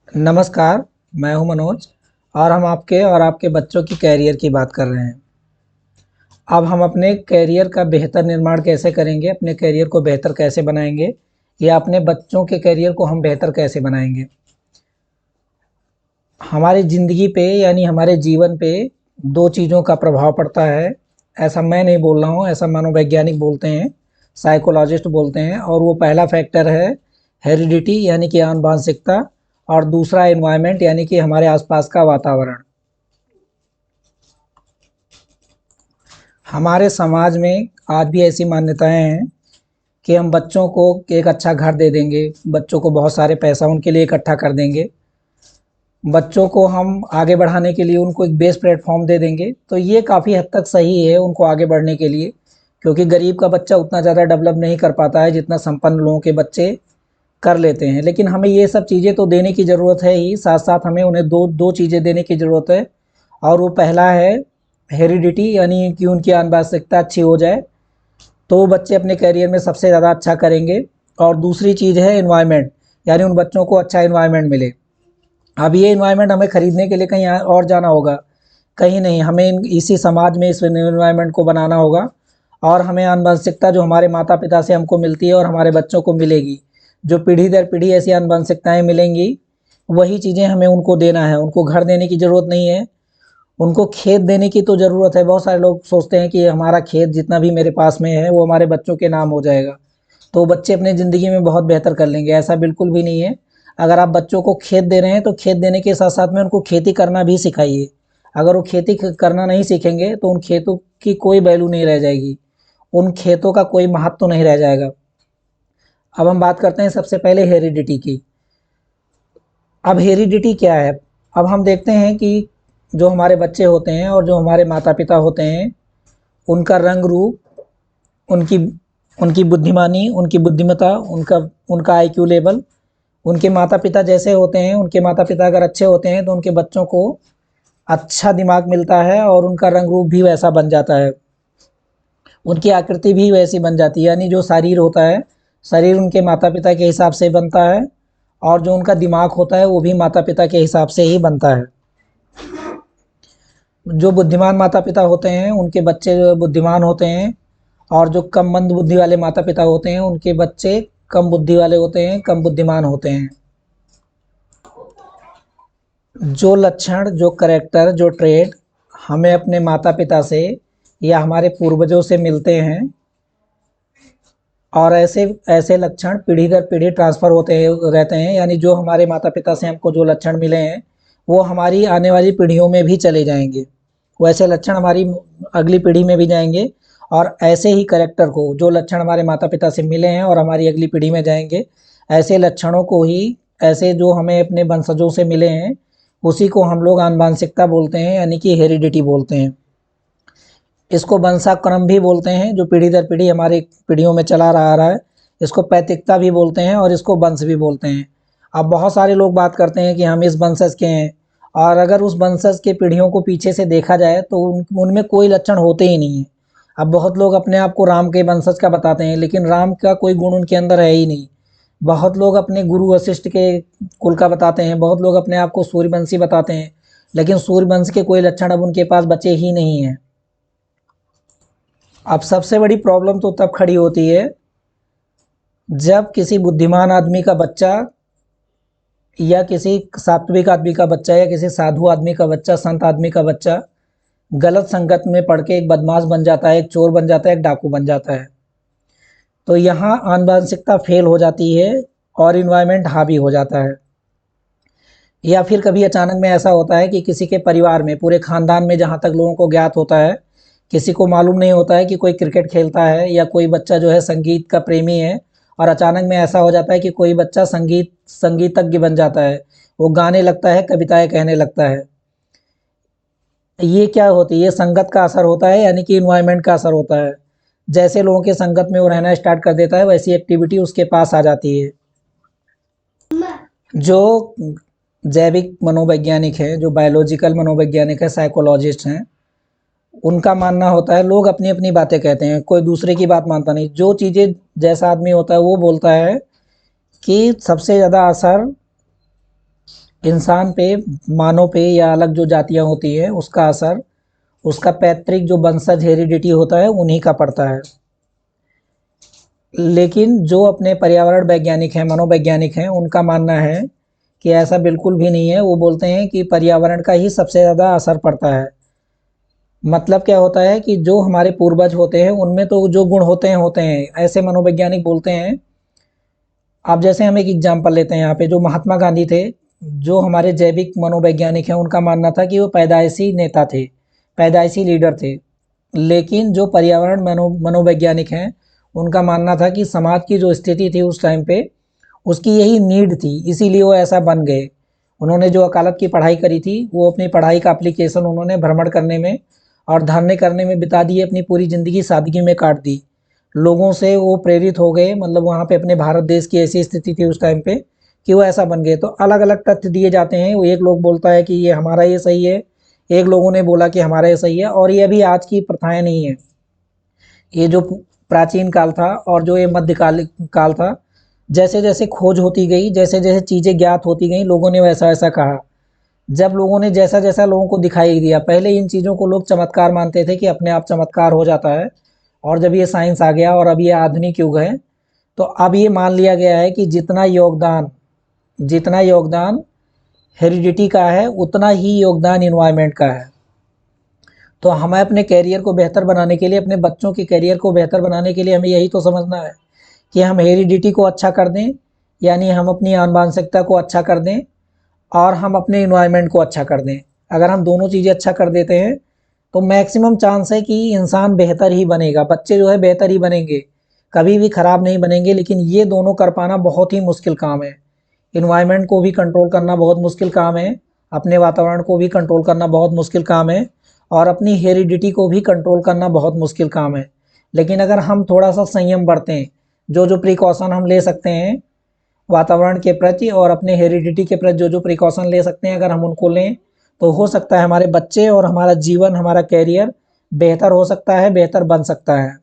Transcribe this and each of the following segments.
नमस्कार, मैं हूं मनोज और हम आपके और आपके बच्चों की कैरियर की बात कर रहे हैं। अब हम अपने कैरियर का बेहतर निर्माण कैसे करेंगे, अपने कैरियर को बेहतर कैसे बनाएँगे या अपने बच्चों के कैरियर को हम बेहतर कैसे बनाएँगे। हमारी ज़िंदगी पे यानी हमारे जीवन पे 2 चीज़ों का प्रभाव पड़ता है। ऐसा मैं नहीं बोल रहा हूँ, ऐसा मनोवैज्ञानिक बोलते हैं, साइकोलॉजिस्ट बोलते हैं और वो पहला फैक्टर है हेरिडिटी यानी कि आनुवांशिकता और दूसरा एनवायरनमेंट यानी कि हमारे आसपास का वातावरण। हमारे समाज में आज भी ऐसी मान्यताएं हैं कि हम बच्चों को एक अच्छा घर दे देंगे, बच्चों को बहुत सारे पैसा उनके लिए इकट्ठा कर देंगे, बच्चों को हम आगे बढ़ाने के लिए उनको एक बेस प्लेटफॉर्म दे देंगे। तो ये काफ़ी हद तक सही है उनको आगे बढ़ने के लिए, क्योंकि गरीब का बच्चा उतना ज़्यादा डेवलप नहीं कर पाता है जितना संपन्न लोगों के बच्चे कर लेते हैं। लेकिन हमें ये सब चीज़ें तो देने की ज़रूरत है ही, साथ साथ हमें उन्हें दो दो चीज़ें देने की ज़रूरत है। और वो पहला है हेरिडिटी यानी कि उनकी आनुवंशिकता अच्छी हो जाए तो वो बच्चे अपने करियर में सबसे ज़्यादा अच्छा करेंगे। और दूसरी चीज़ है एनवायरनमेंट, यानी उन बच्चों को अच्छा एनवायरनमेंट मिले। अब ये एनवायरनमेंट हमें ख़रीदने के लिए कहीं और जाना होगा, कहीं नहीं, हमें इसी समाज में इस एनवायरनमेंट को बनाना होगा। और हमें आनुवंशिकता जो हमारे माता पिता से हमको मिलती है और हमारे बच्चों को मिलेगी, जो पीढ़ी दर पीढ़ी ऐसी आनुवंशिकताएँ मिलेंगी, वही चीज़ें हमें उनको देना है। उनको घर देने की ज़रूरत नहीं है, उनको खेत देने की तो ज़रूरत है। बहुत सारे लोग सोचते हैं कि हमारा खेत जितना भी मेरे पास में है वो हमारे बच्चों के नाम हो जाएगा, तो बच्चे अपनी ज़िंदगी में बहुत बेहतर कर लेंगे। ऐसा बिल्कुल भी नहीं है। अगर आप बच्चों को खेत दे रहे हैं तो खेत देने के साथ साथ में उनको खेती करना भी सिखाइए। अगर वो खेती करना नहीं सीखेंगे तो उन खेतों की कोई वैल्यू नहीं रह जाएगी, उन खेतों का कोई महत्व नहीं रह जाएगा। अब हम बात करते हैं सबसे पहले हेरिडिटी की। अब हेरिडिटी क्या है? अब हम देखते हैं कि जो हमारे बच्चे होते हैं और जो हमारे माता पिता होते हैं, उनका रंग रूप, उनकी उनकी बुद्धिमानी, उनकी बुद्धिमत्ता, उनका उनका आईक्यू लेवल, उनके माता पिता जैसे होते हैं, उनके माता पिता अगर अच्छे होते हैं तो उनके बच्चों को अच्छा दिमाग मिलता है और उनका रंग रूप भी वैसा बन जाता है, उनकी आकृति भी वैसी बन जाती है। यानी जो शरीर होता है, शरीर उनके माता पिता के हिसाब से बनता है और जो उनका दिमाग होता है वो भी माता पिता के हिसाब से ही बनता है। जो बुद्धिमान माता पिता होते हैं उनके बच्चे जो बुद्धिमान होते हैं, और जो कम मंद बुद्धि वाले माता पिता होते हैं उनके बच्चे कम बुद्धि वाले होते हैं, कम बुद्धिमान होते हैं। जो लक्षण, जो करैक्टर, जो ट्रेड हमें अपने माता पिता से या हमारे पूर्वजों से मिलते हैं, और ऐसे ऐसे लक्षण पीढ़ी दर पीढ़ी ट्रांसफ़र होते रहते हैं। यानी जो हमारे माता पिता से हमको जो लक्षण मिले हैं वो हमारी आने वाली पीढ़ियों में भी चले जाएंगे, वैसे लक्षण हमारी अगली पीढ़ी में भी जाएंगे। और ऐसे ही करैक्टर को, जो लक्षण हमारे माता पिता से मिले हैं और हमारी अगली पीढ़ी में जाएंगे, ऐसे लक्षणों को ही, ऐसे जो हमें अपने वंशजों से मिले हैं, उसी को हम लोग आनुवांशिकता बोलते हैं यानी कि हेरिडिटी बोलते हैं। इसको वंशाक्रम भी बोलते हैं, जो पीढ़ी दर पीढ़ी हमारी पीढ़ियों में चला आ रहा है। इसको पैतृकता भी बोलते हैं और इसको वंश भी बोलते हैं। अब बहुत सारे लोग बात करते हैं कि हम इस वंशज के हैं, और अगर उस वंशज के पीढ़ियों को पीछे से देखा जाए तो उनमें कोई लक्षण होते ही नहीं है। अब बहुत लोग अपने आप को राम के वंशज का बताते हैं, लेकिन राम का कोई गुण उनके अंदर है ही नहीं। बहुत लोग अपने गुरु वशिष्ठ के कुल का बताते हैं, बहुत लोग अपने आप को सूर्यवंशी बताते हैं, लेकिन सूर्यवंश के कोई लक्षण अब उनके पास बचे ही नहीं हैं। अब सबसे बड़ी प्रॉब्लम तो तब खड़ी होती है जब किसी बुद्धिमान आदमी का बच्चा या किसी सात्विक आदमी का बच्चा या किसी साधु आदमी का बच्चा, संत आदमी का बच्चा गलत संगत में पड़ के एक बदमाश बन जाता है, एक चोर बन जाता है, एक डाकू बन जाता है। तो यहाँ आनुवांशिकता फेल हो जाती है और इन्वायरमेंट हावी हो जाता है। या फिर कभी अचानक में ऐसा होता है कि किसी के परिवार में, पूरे खानदान में, जहाँ तक लोगों को ज्ञात होता है, किसी को मालूम नहीं होता है कि कोई क्रिकेट खेलता है या कोई बच्चा जो है संगीत का प्रेमी है, और अचानक में ऐसा हो जाता है कि कोई बच्चा संगीतज्ञ बन जाता है, वो गाने लगता है, कविताएं कहने लगता है। ये क्या होती है? ये संगत का असर होता है, यानी कि इन्वायरमेंट का असर होता है। जैसे लोगों के संगत में वो रहना स्टार्ट कर देता है, वैसी एक्टिविटी उसके पास आ जाती है। जो जैविक मनोवैज्ञानिक हैं, जो बायोलॉजिकल मनोवैज्ञानिक है, साइकोलॉजिस्ट हैं, उनका मानना होता है, लोग अपनी अपनी बातें कहते हैं, कोई दूसरे की बात मानता नहीं। जो चीज़ें जैसा आदमी होता है वो बोलता है कि सबसे ज़्यादा असर इंसान पे, मानव पे या अलग जो जातियाँ होती हैं उसका असर उसका पैतृक जो वंशज हेरिडिटी होता है उन्हीं का पड़ता है। लेकिन जो अपने पर्यावरण वैज्ञानिक हैं, मनोवैज्ञानिक हैं, उनका मानना है कि ऐसा बिल्कुल भी नहीं है। वो बोलते हैं कि पर्यावरण का ही सबसे ज़्यादा असर पड़ता है। मतलब क्या होता है कि जो हमारे पूर्वज होते हैं उनमें तो जो गुण होते हैं, ऐसे मनोवैज्ञानिक बोलते हैं। अब जैसे हम एक एग्जांपल लेते हैं यहाँ पे, जो महात्मा गांधी थे, जो हमारे जैविक मनोवैज्ञानिक हैं, उनका मानना था कि वो पैदाइशी नेता थे, पैदाइशी लीडर थे। लेकिन जो पर्यावरण मनोवैज्ञानिक हैं, उनका मानना था कि समाज की जो स्थिति थी उस टाइम पे, उसकी यही नीड थी, इसीलिए वो ऐसा बन गए। उन्होंने जो वकालत की पढ़ाई करी थी, वो अपनी पढ़ाई का एप्लीकेशन उन्होंने भ्रमण करने में और धरने करने में बिता दी, अपनी पूरी ज़िंदगी सादगी में काट दी। लोगों से वो प्रेरित हो गए, मतलब वहाँ पे अपने भारत देश की ऐसी स्थिति थी उस टाइम पे कि वो ऐसा बन गए। तो अलग अलग तथ्य दिए जाते हैं, वो एक लोग बोलता है कि ये हमारा ये सही है, एक लोगों ने बोला कि हमारा ये सही है। और ये अभी आज की प्रथाएं नहीं है, ये जो प्राचीन काल था और जो ये मध्यकाल काल था, जैसे जैसे खोज होती गई, जैसे जैसे चीज़ें ज्ञात होती गई, लोगों ने वैसा वैसा कहा। जब लोगों ने जैसा जैसा लोगों को दिखाई दिया, पहले इन चीज़ों को लोग चमत्कार मानते थे कि अपने आप चमत्कार हो जाता है। और जब ये साइंस आ गया और अब ये आधुनिक युग है, तो अब ये मान लिया गया है कि जितना योगदान हेरिडिटी का है, उतना ही योगदान इन्वायरमेंट का है। तो हमें अपने कैरियर को बेहतर बनाने के लिए, अपने बच्चों के कैरियर को बेहतर बनाने के लिए हमें यही तो समझना है कि हम हेरिडिटी को अच्छा कर दें, यानी हम अपनी आनुवंशिकता को अच्छा कर दें, और हम अपने इन्वायरमेंट को अच्छा कर दें। अगर हम दोनों चीज़ें अच्छा कर देते हैं तो मैक्सिमम चांस है कि इंसान बेहतर ही बनेगा, बच्चे जो है बेहतर ही बनेंगे, कभी भी ख़राब नहीं बनेंगे। लेकिन ये दोनों कर पाना बहुत ही मुश्किल काम है। इन्वायरमेंट को भी कंट्रोल करना बहुत मुश्किल काम है, अपने वातावरण को भी कंट्रोल करना बहुत मुश्किल काम है, और अपनी हेरिडिटी को भी कंट्रोल करना बहुत मुश्किल काम है। लेकिन अगर हम थोड़ा सा संयम बरतें, जो जो प्रिकॉशन हम ले सकते हैं वातावरण के प्रति और अपने हेरिडिटी के प्रति, जो जो प्रिकॉशन ले सकते हैं, अगर हम उनको लें, तो हो सकता है हमारे बच्चे और हमारा जीवन, हमारा कैरियर बेहतर हो सकता है, बेहतर बन सकता है।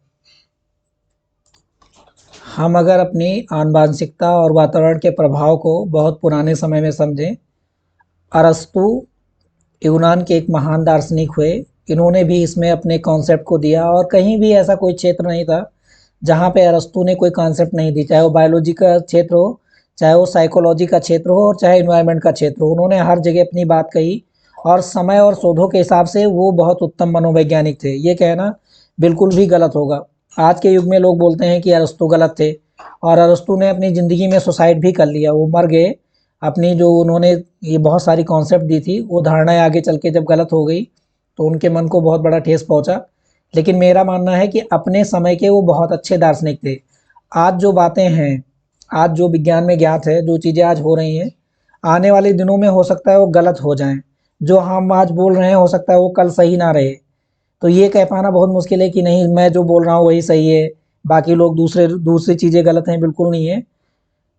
हम अगर अपनी आनुवांशिकता और वातावरण के प्रभाव को बहुत पुराने समय में समझें, अरस्तु यूनान के एक महान दार्शनिक हुए, इन्होंने भी इसमें अपने कॉन्सेप्ट को दिया। और कहीं भी ऐसा कोई क्षेत्र नहीं था जहाँ पे अरस्तु ने कोई कॉन्सेप्ट नहीं दी, चाहे वो बायोलॉजी का क्षेत्र हो, चाहे वो साइकोलॉजी का क्षेत्र हो, और चाहे इन्वायरमेंट का क्षेत्र हो, उन्होंने हर जगह अपनी बात कही। और समय और शोधों के हिसाब से वो बहुत उत्तम मनोवैज्ञानिक थे, ये कहना बिल्कुल भी गलत होगा। आज के युग में लोग बोलते हैं कि अरस्तु गलत थे, और अरस्तु ने अपनी ज़िंदगी में सुसाइड भी कर लिया, वो मर गए। अपनी जो उन्होंने ये बहुत सारी कॉन्सेप्ट दी थी, वो धारणाएं आगे चल के जब गलत हो गई तो उनके मन को बहुत बड़ा ठेस पहुंचा। लेकिन मेरा मानना है कि अपने समय के वो बहुत अच्छे दार्शनिक थे। आज जो बातें हैं, आज जो विज्ञान में ज्ञात है, जो चीज़ें आज हो रही हैं, आने वाले दिनों में हो सकता है वो गलत हो जाएं। जो हम आज बोल रहे हैं हो सकता है वो कल सही ना रहे। तो ये कह पाना बहुत मुश्किल है कि नहीं मैं जो बोल रहा हूँ वही सही है, बाकी लोग दूसरी चीज़ें गलत हैं, बिल्कुल नहीं है।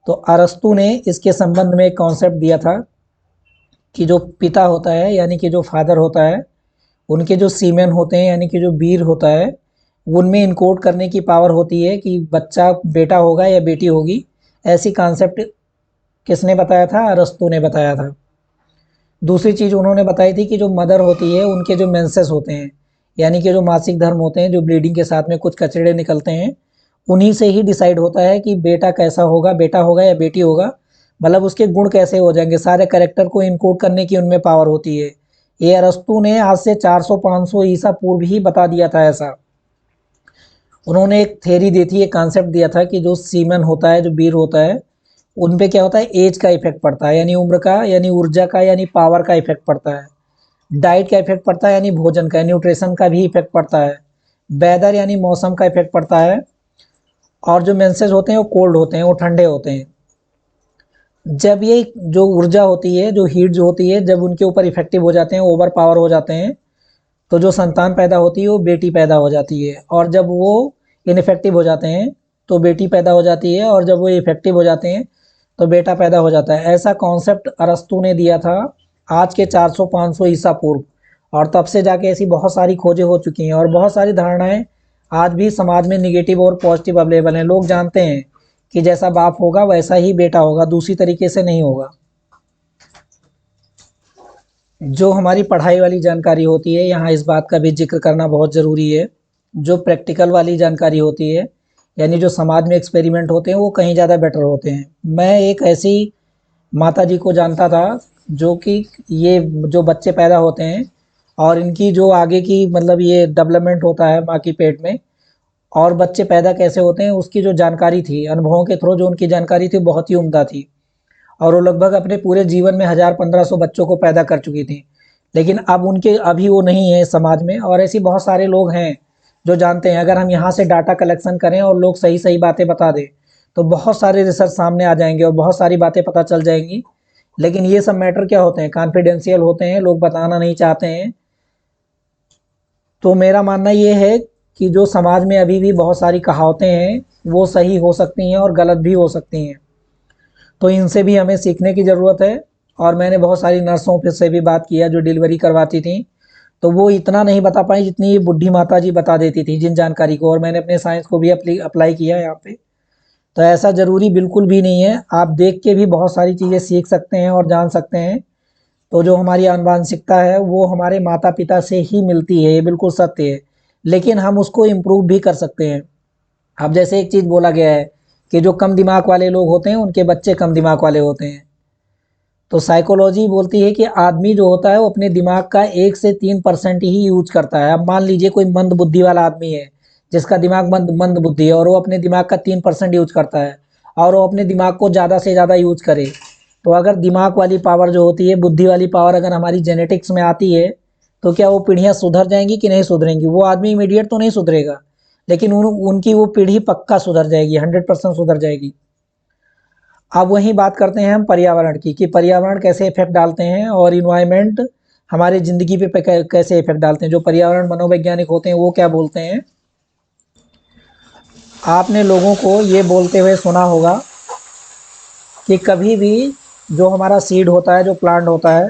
तो अरस्तु ने इसके संबंध में एक कॉन्सेप्ट दिया था कि जो पिता होता है, यानी कि जो फादर होता है, उनके जो सीमेन होते हैं, यानी कि जो वीर होता है, उनमें इनकोड करने की पावर होती है कि बच्चा बेटा होगा या बेटी होगी। ऐसी कॉन्सेप्ट किसने बताया था? अरस्तु ने बताया था। दूसरी चीज़ उन्होंने बताई थी कि जो मदर होती है, उनके जो मेंसेस होते हैं, यानी कि जो मासिक धर्म होते हैं, जो ब्लीडिंग के साथ में कुछ कचड़े निकलते हैं, उन्हीं से ही डिसाइड होता है कि बेटा कैसा होगा, बेटा होगा या बेटी होगा। मतलब उसके गुण कैसे हो जाएंगे, सारे कैरेक्टर को इनकोड करने की उनमें पावर होती है। ये अरस्तु ने आज से 400-500 ईसा पूर्व ही बता दिया था ऐसा। उन्होंने एक थ्योरी दी थी, एक कॉन्सेप्ट दिया था कि जो सीमन होता है, जो वीर होता है, उन पे क्या होता है, एज का इफेक्ट पड़ता है, यानी उम्र का, यानी ऊर्जा का, यानी पावर का इफेक्ट पड़ता है। डाइट का इफेक्ट पड़ता है, यानी भोजन का, न्यूट्रिशन का भी इफेक्ट पड़ता है। वेदर यानी मौसम का इफेक्ट पड़ता है। और जो मेंसेस होते हैं वो कोल्ड होते हैं, वो ठंडे होते हैं। जब ये जो ऊर्जा होती है, जो हीट जो होती है, जब उनके ऊपर इफेक्टिव हो जाते हैं, ओवर पावर हो जाते हैं, तो जो संतान पैदा होती है वो बेटी पैदा हो जाती है। और जब वो इनफेक्टिव हो जाते हैं तो बेटी पैदा हो जाती है, और जब वो इफेक्टिव हो जाते हैं तो बेटा पैदा हो जाता है। ऐसा कॉन्सेप्ट अरस्तु ने दिया था आज के 400-500 ईसा पूर्व। और तब से जाके ऐसी बहुत सारी खोजें हो चुकी हैं, और बहुत सारी धारणाएं आज भी समाज में निगेटिव और पॉजिटिव अवेलेबल हैं। लोग जानते हैं कि जैसा बाप होगा वैसा ही बेटा होगा, दूसरी तरीके से नहीं होगा। जो हमारी पढ़ाई वाली जानकारी होती है, यहाँ इस बात का भी ज़िक्र करना बहुत ज़रूरी है। जो प्रैक्टिकल वाली जानकारी होती है, यानी जो समाज में एक्सपेरिमेंट होते हैं, वो कहीं ज़्यादा बेटर होते हैं। मैं एक ऐसी माताजी को जानता था, जो कि ये जो बच्चे पैदा होते हैं और इनकी जो आगे की मतलब ये डेवलपमेंट होता है माँ की पेट में, और बच्चे पैदा कैसे होते हैं, उसकी जो जानकारी थी, अनुभवों के थ्रू जो उनकी जानकारी थी, बहुत ही उम्दा थी। और वो लगभग अपने पूरे जीवन में 1000-1500 बच्चों को पैदा कर चुकी थी। लेकिन अब उनके अभी वो नहीं है समाज में, और ऐसी बहुत सारे लोग हैं जो जानते हैं। अगर हम यहाँ से डाटा कलेक्शन करें और लोग सही सही बातें बता दें, तो बहुत सारे रिसर्च सामने आ जाएंगे और बहुत सारी बातें पता चल जाएंगी। लेकिन ये सब मैटर क्या होते हैं, कॉन्फिडेंशियल होते हैं, लोग बताना नहीं चाहते हैं। तो मेरा मानना ये है कि जो समाज में अभी भी बहुत सारी कहावतें हैं, वो सही हो सकती हैं और गलत भी हो सकती हैं। तो इनसे भी हमें सीखने की ज़रूरत है। और मैंने बहुत सारी नर्सों फिर से भी बात किया जो डिलीवरी करवाती थी, तो वो इतना नहीं बता पाई जितनी ये बुढ़ी माता जी बता देती थी जिन जानकारी को। और मैंने अपने साइंस को भी अप्लाई किया यहाँ पे। तो ऐसा ज़रूरी बिल्कुल भी नहीं है, आप देख के भी बहुत सारी चीज़ें सीख सकते हैं और जान सकते हैं। तो जो हमारी आनुवांशिकता है, वो हमारे माता पिता से ही मिलती है, ये बिल्कुल सत्य है। लेकिन हम उसको इम्प्रूव भी कर सकते हैं। अब जैसे एक चीज़ बोला गया है कि जो कम दिमाग वाले लोग होते हैं, उनके बच्चे कम दिमाग वाले होते हैं। तो साइकोलॉजी बोलती है कि आदमी जो होता है वो अपने दिमाग का 1 से 3% ही यूज करता है। अब मान लीजिए कोई मंद बुद्धि वाला आदमी है, जिसका दिमाग मंद मंद बुद्धि है, और वो अपने दिमाग का 3% यूज करता है, और वो अपने दिमाग को ज़्यादा से ज़्यादा यूज करे। तो अगर दिमाग वाली पावर जो होती है, बुद्धि वाली पावर अगर हमारी जेनेटिक्स में आती है, तो क्या वो पीढ़ियाँ सुधर जाएंगी कि नहीं सुधरेंगी? वो आदमी इमीडिएट तो नहीं सुधरेगा, लेकिन उनकी वो पीढ़ी पक्का सुधर जाएगी, 100% सुधर जाएगी। अब वही बात करते हैं हम पर्यावरण की, कि पर्यावरण कैसे इफेक्ट डालते हैं और इन्वायरमेंट हमारे ज़िंदगी पे कैसे इफेक्ट डालते हैं। जो पर्यावरण मनोवैज्ञानिक होते हैं, वो क्या बोलते हैं। आपने लोगों को ये बोलते हुए सुना होगा कि कभी भी जो हमारा सीड होता है, जो प्लांट होता है,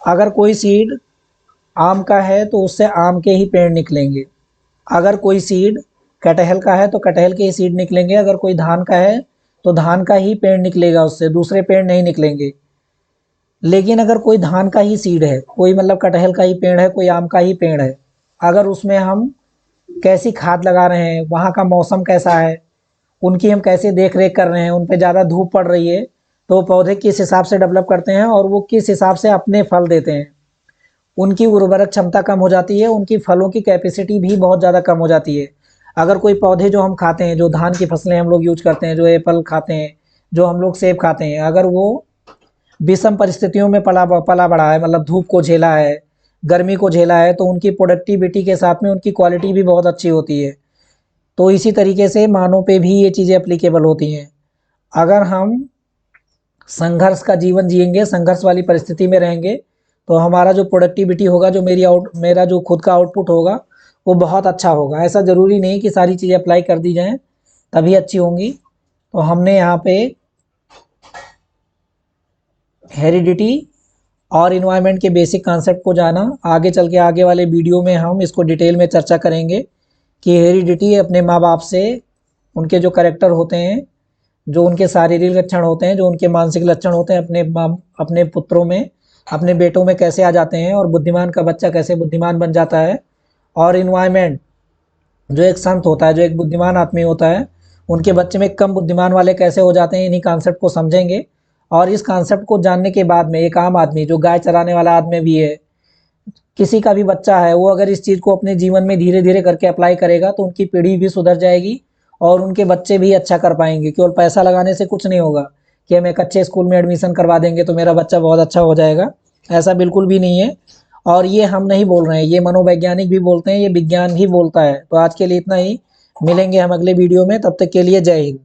अगर कोई सीड आम का है तो उससे आम के ही पेड़ निकलेंगे। अगर कोई सीड कटहल का है तो कटहल के ही सीड निकलेंगे। अगर कोई धान का है तो धान का ही पेड़ निकलेगा, उससे दूसरे पेड़ नहीं निकलेंगे। लेकिन अगर कोई धान का ही सीड है, कोई मतलब कटहल का ही पेड़ है, कोई आम का ही पेड़ है, अगर उसमें हम कैसी खाद लगा रहे हैं, वहाँ का मौसम कैसा है, उनकी हम कैसे देख रेख कर रहे हैं, उन पे ज़्यादा धूप पड़ रही है तो पौधे किस हिसाब से डेवलप करते हैं और वो किस हिसाब से अपने फल देते हैं। उनकी उर्वरक क्षमता कम हो जाती है, उनकी फलों की कैपेसिटी भी बहुत ज़्यादा कम हो जाती है। अगर कोई पौधे जो हम खाते हैं, जो धान की फसलें हम लोग यूज करते हैं, जो एप्पल खाते हैं, जो हम लोग सेब खाते हैं, अगर वो विषम परिस्थितियों में पला पला बढ़ा है, मतलब धूप को झेला है, गर्मी को झेला है, तो उनकी प्रोडक्टिविटी के साथ में उनकी क्वालिटी भी बहुत अच्छी होती है। तो इसी तरीके से मानव पे भी ये चीज़ें एप्लीकेबल होती हैं। अगर हम संघर्ष का जीवन जिएंगे, संघर्ष वाली परिस्थिति में रहेंगे, तो हमारा जो प्रोडक्टिविटी होगा, जो मेरा जो खुद का आउटपुट होगा, वो बहुत अच्छा होगा। ऐसा ज़रूरी नहीं कि सारी चीज़ें अप्लाई कर दी जाएँ तभी अच्छी होंगी। तो हमने यहाँ पे हेरिडिटी और इन्वायरमेंट के बेसिक कॉन्सेप्ट को जाना। आगे चल के आगे वाले वीडियो में हम इसको डिटेल में चर्चा करेंगे कि हेरिडिटी अपने माँ बाप से, उनके जो कैरेक्टर होते हैं, जो उनके शारीरिक लक्षण होते हैं, जो उनके मानसिक लक्षण होते हैं, अपने पुत्रों में, अपने बेटों में कैसे आ जाते हैं, और बुद्धिमान का बच्चा कैसे बुद्धिमान बन जाता है। और इन्वायरमेंट, जो एक संत होता है, जो एक बुद्धिमान आदमी होता है, उनके बच्चे में कम बुद्धिमान वाले कैसे हो जाते हैं, इन्हीं कॉन्सेप्ट को समझेंगे। और इस कॉन्सेप्ट को जानने के बाद में एक आम आदमी, जो गाय चराने वाला आदमी भी है, किसी का भी बच्चा है, वो अगर इस चीज़ को अपने जीवन में धीरे धीरे करके अप्लाई करेगा, तो उनकी पीढ़ी भी सुधर जाएगी और उनके बच्चे भी अच्छा कर पाएंगे। केवल पैसा लगाने से कुछ नहीं होगा कि हम एक अच्छे स्कूल में एडमिशन करवा देंगे तो मेरा बच्चा बहुत अच्छा हो जाएगा। ऐसा बिल्कुल भी नहीं है। और ये हम नहीं बोल रहे हैं, ये मनोवैज्ञानिक भी बोलते हैं, ये विज्ञान ही बोलता है। तो आज के लिए इतना ही, मिलेंगे हम अगले वीडियो में, तब तक के लिए जय हिंद।